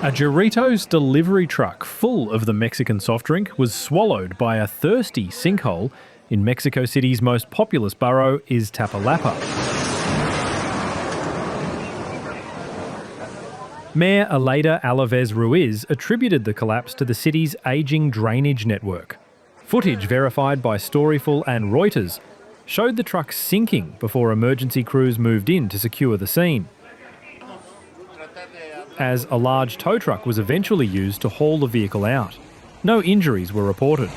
A Jarritos delivery truck full of the Mexican soft drink was swallowed by a thirsty sinkhole in Mexico City's most populous borough, Iztapalapa. Mayor Aleida Alaves Ruiz attributed the collapse to the city's ageing drainage network. Footage verified by Storyful and Reuters showed the truck sinking before emergency crews moved in to secure the scene, as a large tow truck was eventually used to haul the vehicle out. No injuries were reported.